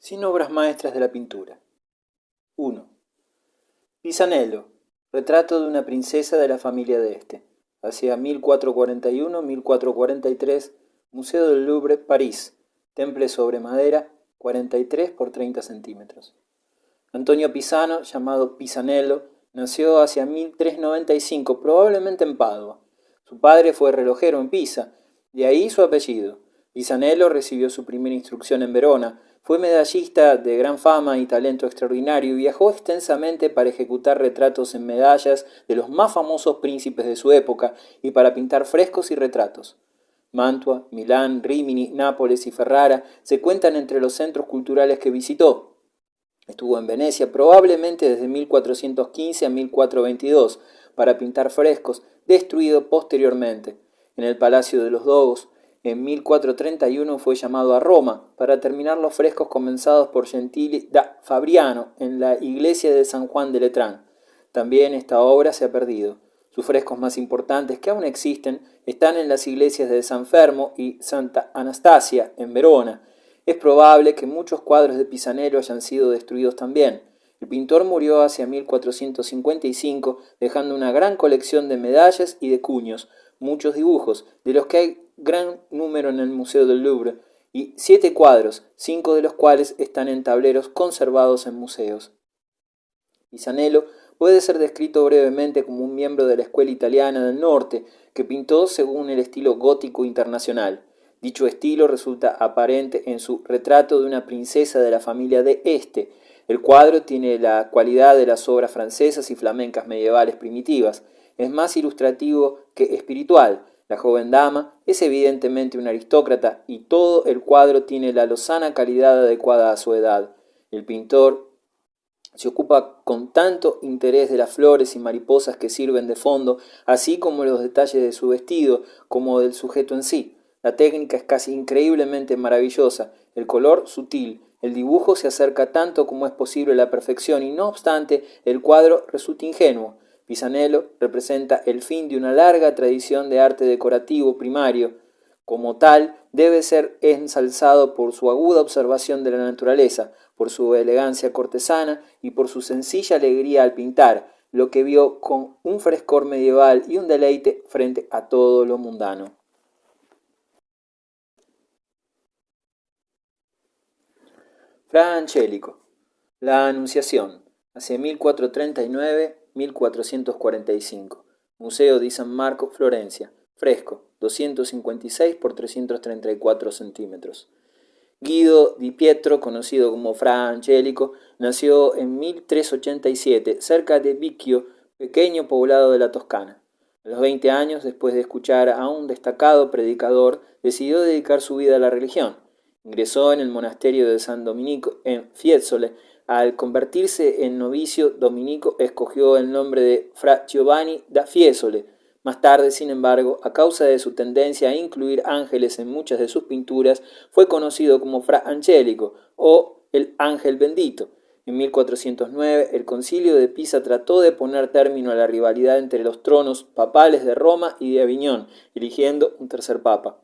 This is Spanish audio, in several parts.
Sin obras maestras de la pintura. 1. Pisanello, retrato de una princesa de la familia de este, hacia 1441-1443, Museo del Louvre, París, temple sobre madera, 43 por 30 centímetros. Antonio Pisano, llamado Pisanello, nació hacia 1395, probablemente en Padua. Su padre fue relojero en Pisa, de ahí su apellido. Pisanello recibió su primera instrucción en Verona, fue medallista de gran fama y talento extraordinario y viajó extensamente para ejecutar retratos en medallas de los más famosos príncipes de su época y para pintar frescos y retratos. Mantua, Milán, Rímini, Nápoles y Ferrara se cuentan entre los centros culturales que visitó. Estuvo en Venecia probablemente desde 1415 a 1422 para pintar frescos, destruido posteriormente. En el Palacio de los Dogos, en 1431 fue llamado a Roma para terminar los frescos comenzados por Gentili da Fabriano en la iglesia de San Juan de Letrán. También esta obra se ha perdido. Sus frescos más importantes, que aún existen, están en las iglesias de San Fermo y Santa Anastasia en Verona. Es probable que muchos cuadros de Pisanello hayan sido destruidos también. El pintor murió hacia 1455, dejando una gran colección de medallas y de cuños, muchos dibujos, de los que hay gran número en el Museo del Louvre, y 7 cuadros, 5 de los cuales están en tableros conservados en museos. Pisanello puede ser descrito brevemente como un miembro de la escuela italiana del norte, que pintó según el estilo gótico internacional. Dicho estilo resulta aparente en su retrato de una princesa de la familia de Este. El cuadro tiene la cualidad de las obras francesas y flamencas medievales primitivas. Es más ilustrativo que espiritual. La joven dama es evidentemente una aristócrata y todo el cuadro tiene la lozana calidad adecuada a su edad. El pintor se ocupa con tanto interés de las flores y mariposas que sirven de fondo, así como los detalles de su vestido, como del sujeto en sí. La técnica es casi increíblemente maravillosa, el color sutil, el dibujo se acerca tanto como es posible a la perfección y no obstante el cuadro resulta ingenuo. Pisanello representa el fin de una larga tradición de arte decorativo primario. Como tal, debe ser ensalzado por su aguda observación de la naturaleza, por su elegancia cortesana y por su sencilla alegría al pintar, lo que vio con un frescor medieval y un deleite frente a todo lo mundano. Fra Angelico. La Anunciación, hacia 1439-1445. Museo di San Marco, Florencia. Fresco, 256 por 334 centímetros. Guido di Pietro, conocido como Fra Angelico, nació en 1387, cerca de Vicchio, pequeño poblado de la Toscana. A los 20 años, después de escuchar a un destacado predicador, decidió dedicar su vida a la religión. Ingresó en el monasterio de San Dominico en Fiesole. Al convertirse en novicio dominico, escogió el nombre de Fra Giovanni da Fiesole. Más tarde, sin embargo, a causa de su tendencia a incluir ángeles en muchas de sus pinturas, fue conocido como Fra Angelico o el Ángel Bendito. En 1409, el Concilio de Pisa trató de poner término a la rivalidad entre los tronos papales de Roma y de Aviñón, eligiendo un tercer papa.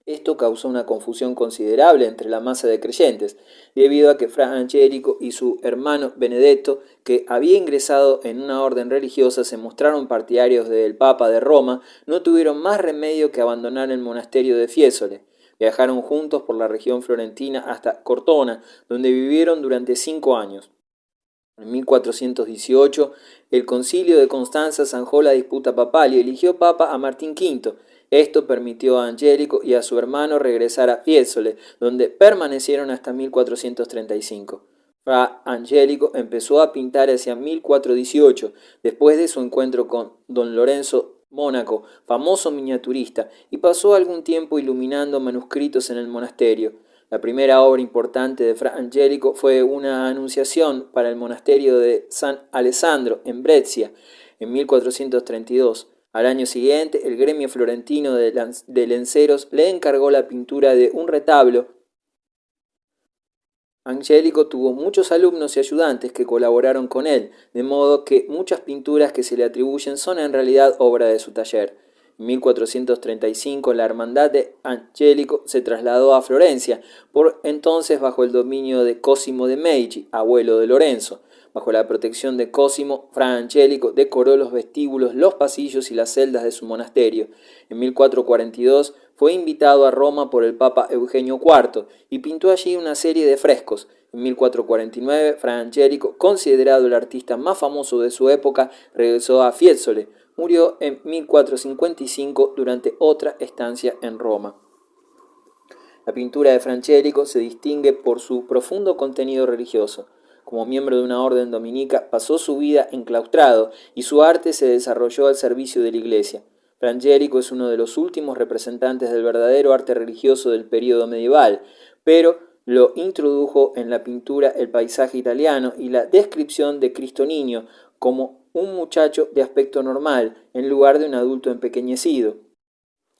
Esto causó una confusión considerable entre la masa de creyentes, debido a que Fra Angelico y su hermano Benedetto, que había ingresado en una orden religiosa, se mostraron partidarios del Papa de Roma, no tuvieron más remedio que abandonar el monasterio de Fiesole. Viajaron juntos por la región florentina hasta Cortona, donde vivieron durante 5 años. En 1418, el Concilio de Constanza zanjó la disputa papal y eligió papa a Martín V. Esto permitió a Angelico y a su hermano regresar a Fiesole, donde permanecieron hasta 1435. Fra Angelico empezó a pintar hacia 1418, después de su encuentro con don Lorenzo Mónaco, famoso miniaturista, y pasó algún tiempo iluminando manuscritos en el monasterio. La primera obra importante de Fra Angelico fue una anunciación para el monasterio de San Alessandro en Brescia en 1432. Al año siguiente, el gremio florentino de lenceros le encargó la pintura de un retablo. Angelico tuvo muchos alumnos y ayudantes que colaboraron con él, de modo que muchas pinturas que se le atribuyen son en realidad obra de su taller. En 1435 la Hermandad de Angelico se trasladó a Florencia, por entonces bajo el dominio de Cosimo de' Medici, abuelo de Lorenzo. Bajo la protección de Cosimo, Fra Angelico decoró los vestíbulos, los pasillos y las celdas de su monasterio. En 1442 fue invitado a Roma por el Papa Eugenio IV y pintó allí una serie de frescos. En 1449, Fra Angelico, considerado el artista más famoso de su época, regresó a Fiesole. Murió en 1455 durante otra estancia en Roma. La pintura de Fra Angelico se distingue por su profundo contenido religioso. Como miembro de una orden dominica, pasó su vida enclaustrado y su arte se desarrolló al servicio de la Iglesia. Fra Angelico es uno de los últimos representantes del verdadero arte religioso del período medieval, pero lo introdujo en la pintura el paisaje italiano y la descripción de Cristo Niño como un muchacho de aspecto normal en lugar de un adulto empequeñecido.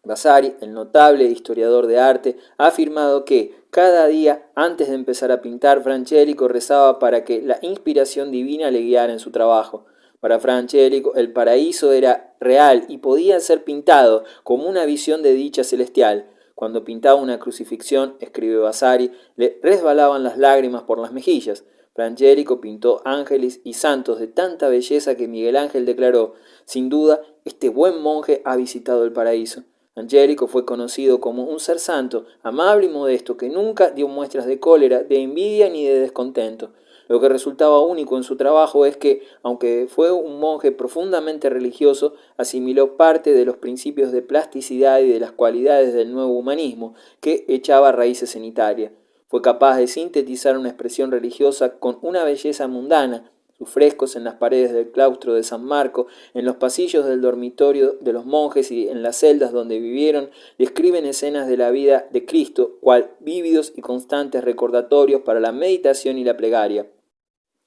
Vasari, el notable historiador de arte, ha afirmado que cada día antes de empezar a pintar, Fra Angelico rezaba para que la inspiración divina le guiara en su trabajo. Para Fra Angelico, el paraíso era real y podía ser pintado como una visión de dicha celestial. Cuando pintaba una crucifixión, escribe Vasari, le resbalaban las lágrimas por las mejillas. Fra Angelico pintó ángeles y santos de tanta belleza que Miguel Ángel declaró: sin duda, este buen monje ha visitado el paraíso. Angelico fue conocido como un ser santo, amable y modesto, que nunca dio muestras de cólera, de envidia ni de descontento. Lo que resultaba único en su trabajo es que, aunque fue un monje profundamente religioso, asimiló parte de los principios de plasticidad y de las cualidades del nuevo humanismo, que echaba raíces en Italia. Fue capaz de sintetizar una expresión religiosa con una belleza mundana. Sus frescos en las paredes del claustro de San Marco, en los pasillos del dormitorio de los monjes y en las celdas donde vivieron, describen escenas de la vida de Cristo, cual vívidos y constantes recordatorios para la meditación y la plegaria.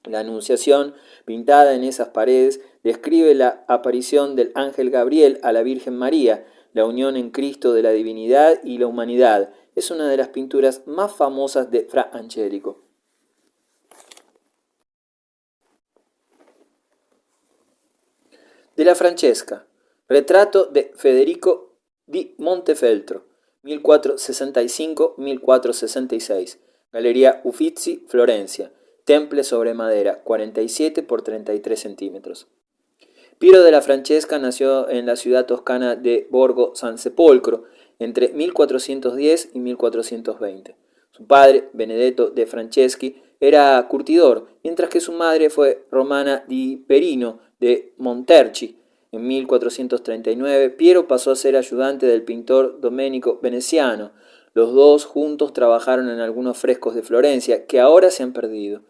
La Anunciación, pintada en esas paredes, describe la aparición del ángel Gabriel a la Virgen María, la unión en Cristo de la divinidad y la humanidad. Es una de las pinturas más famosas de Fra Angelico. De la Francesca, retrato de Federico di Montefeltro, 1465-1466, Galería Uffizi, Florencia, temple sobre madera, 47 por 33 centímetros. Piero de la Francesca nació en la ciudad toscana de Borgo San Sepolcro entre 1410 y 1420. Su padre, Benedetto de Franceschi, era curtidor, mientras que su madre fue Romana di Perino de Monterchi. En 1439, Piero pasó a ser ayudante del pintor Domenico Veneziano. Los dos juntos trabajaron en algunos frescos de Florencia, que ahora se han perdido.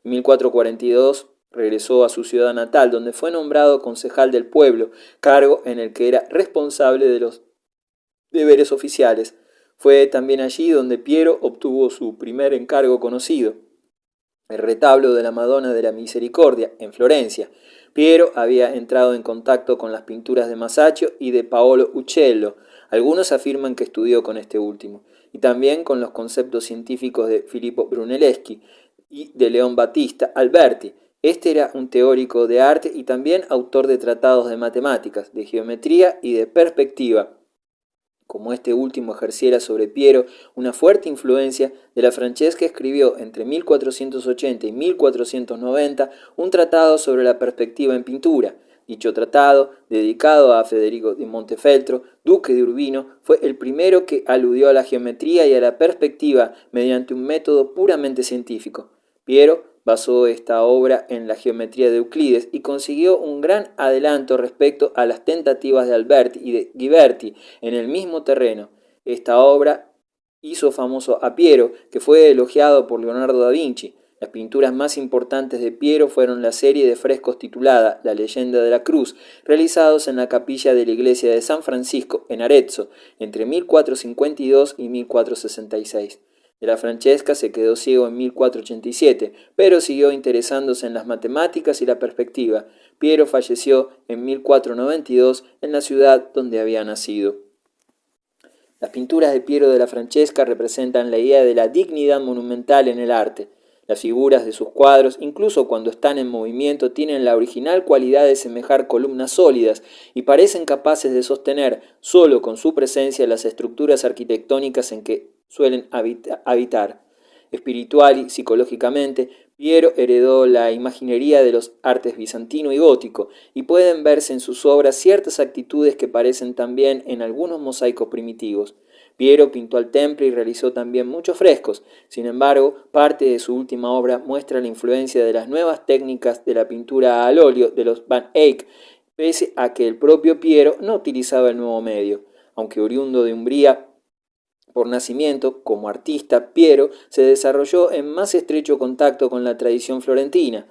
En 1442 regresó a su ciudad natal, donde fue nombrado concejal del pueblo, cargo en el que era responsable de los deberes oficiales. Fue también allí donde Piero obtuvo su primer encargo conocido, el retablo de la Madonna de la Misericordia, en Florencia. Piero había entrado en contacto con las pinturas de Masaccio y de Paolo Uccello. Algunos afirman que estudió con este último, y también con los conceptos científicos de Filippo Brunelleschi y de León Battista Alberti. Este era un teórico de arte y también autor de tratados de matemáticas, de geometría y de perspectiva. Como este último ejerciera sobre Piero una fuerte influencia, de la Francesca escribió entre 1480 y 1490 un tratado sobre la perspectiva en pintura. Dicho tratado, dedicado a Federico di Montefeltro, duque de Urbino, fue el primero que aludió a la geometría y a la perspectiva mediante un método puramente científico. Piero basó esta obra en la geometría de Euclides y consiguió un gran adelanto respecto a las tentativas de Alberti y de Ghiberti en el mismo terreno. Esta obra hizo famoso a Piero, que fue elogiado por Leonardo da Vinci. Las pinturas más importantes de Piero fueron la serie de frescos titulada La leyenda de la cruz, realizados en la capilla de la iglesia de San Francisco en Arezzo, entre 1452 y 1466. De la Francesca se quedó ciego en 1487, pero siguió interesándose en las matemáticas y la perspectiva. Piero falleció en 1492 en la ciudad donde había nacido. Las pinturas de Piero de la Francesca representan la idea de la dignidad monumental en el arte. Las figuras de sus cuadros, incluso cuando están en movimiento, tienen la original cualidad de semejar columnas sólidas y parecen capaces de sostener, solo con su presencia, las estructuras arquitectónicas en que suelen habitar. Espiritual y psicológicamente, Piero heredó la imaginería de los artes bizantino y gótico, y pueden verse en sus obras ciertas actitudes que parecen también en algunos mosaicos primitivos. Piero pintó al temple y realizó también muchos frescos. Sin embargo, parte de su última obra muestra la influencia de las nuevas técnicas de la pintura al óleo de los Van Eyck, pese a que el propio Piero no utilizaba el nuevo medio. Aunque oriundo de Umbría por nacimiento, como artista, Piero se desarrolló en más estrecho contacto con la tradición florentina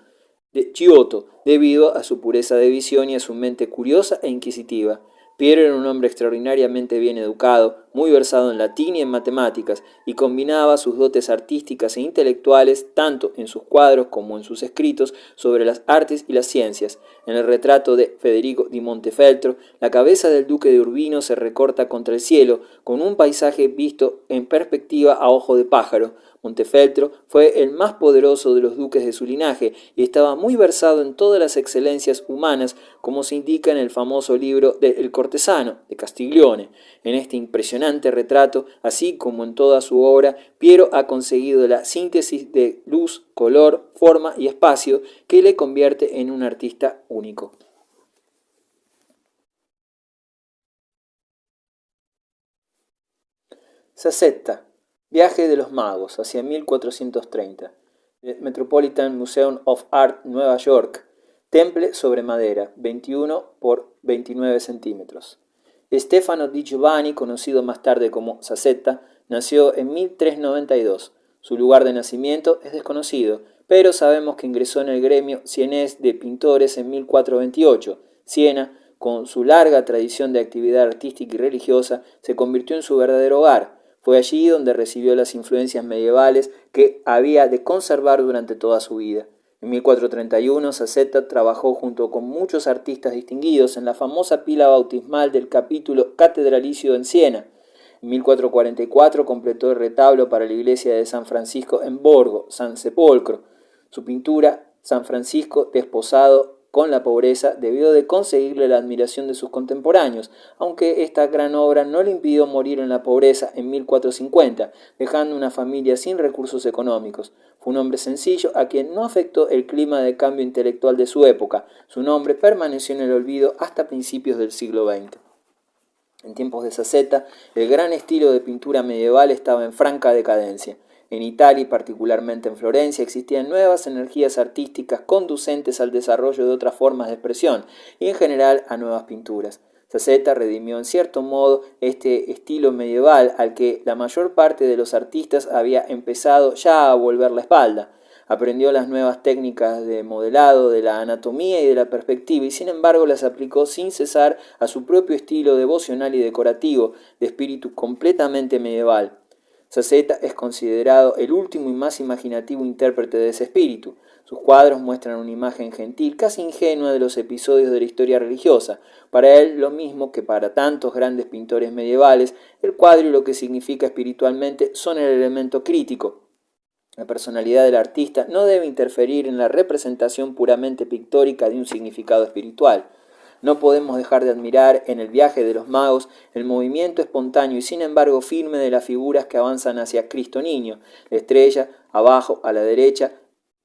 de Giotto, debido a su pureza de visión y a su mente curiosa e inquisitiva. Piero era un hombre extraordinariamente bien educado, muy versado en latín y en matemáticas, y combinaba sus dotes artísticas e intelectuales tanto en sus cuadros como en sus escritos sobre las artes y las ciencias. En el retrato de Federico di Montefeltro, la cabeza del duque de Urbino se recorta contra el cielo, con un paisaje visto en perspectiva a ojo de pájaro. Montefeltro fue el más poderoso de los duques de su linaje y estaba muy versado en todas las excelencias humanas, como se indica en el famoso libro de El cortesano, de Castiglione. En este impresionante retrato, así como en toda su obra, Piero ha conseguido la síntesis de luz, color, forma y espacio que le convierte en un artista único. Sacetta. Viaje de los magos hacia 1430. Metropolitan Museum of Art, Nueva York. Temple sobre madera, 21 por 29 centímetros. Stefano di Giovanni, conocido más tarde como Sacetta, nació en 1392. Su lugar de nacimiento es desconocido, pero sabemos que ingresó en el gremio sienés de pintores en 1428. Siena, con su larga tradición de actividad artística y religiosa, se convirtió en su verdadero hogar. Fue allí donde recibió las influencias medievales que había de conservar durante toda su vida. En 1431, Sacetta trabajó junto con muchos artistas distinguidos en la famosa pila bautismal del capítulo catedralicio en Siena. En 1444 completó el retablo para la iglesia de San Francisco en Borgo, San Sepolcro. Su pintura, San Francisco desposado con la pobreza, debió de conseguirle la admiración de sus contemporáneos, aunque esta gran obra no le impidió morir en la pobreza en 1450, dejando una familia sin recursos económicos. Fue un hombre sencillo a quien no afectó el clima de cambio intelectual de su época. Su nombre permaneció en el olvido hasta principios del siglo XX. En tiempos de Sacetta, el gran estilo de pintura medieval estaba en franca decadencia. En Italia y particularmente en Florencia existían nuevas energías artísticas conducentes al desarrollo de otras formas de expresión y en general a nuevas pinturas. Sacetta redimió en cierto modo este estilo medieval al que la mayor parte de los artistas había empezado ya a volver la espalda. Aprendió las nuevas técnicas de modelado, de la anatomía y de la perspectiva y sin embargo las aplicó sin cesar a su propio estilo devocional y decorativo, de espíritu completamente medieval. Sacetta es considerado el último y más imaginativo intérprete de ese espíritu. Sus cuadros muestran una imagen gentil, casi ingenua de los episodios de la historia religiosa. Para él, lo mismo que para tantos grandes pintores medievales, el cuadro y lo que significa espiritualmente son el elemento crítico. La personalidad del artista no debe interferir en la representación puramente pictórica de un significado espiritual. No podemos dejar de admirar en el viaje de los magos el movimiento espontáneo y sin embargo firme de las figuras que avanzan hacia Cristo Niño. La estrella, abajo, a la derecha,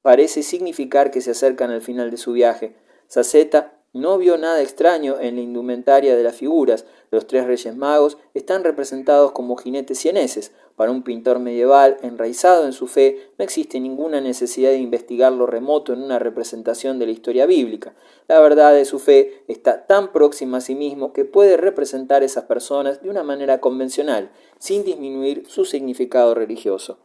parece significar que se acercan al final de su viaje. Sacetta no vio nada extraño en la indumentaria de las figuras. Los tres reyes magos están representados como jinetes sieneses. Para un pintor medieval enraizado en su fe, no existe ninguna necesidad de investigar lo remoto en una representación de la historia bíblica. La verdad de su fe está tan próxima a sí mismo que puede representar a esas personas de una manera convencional, sin disminuir su significado religioso.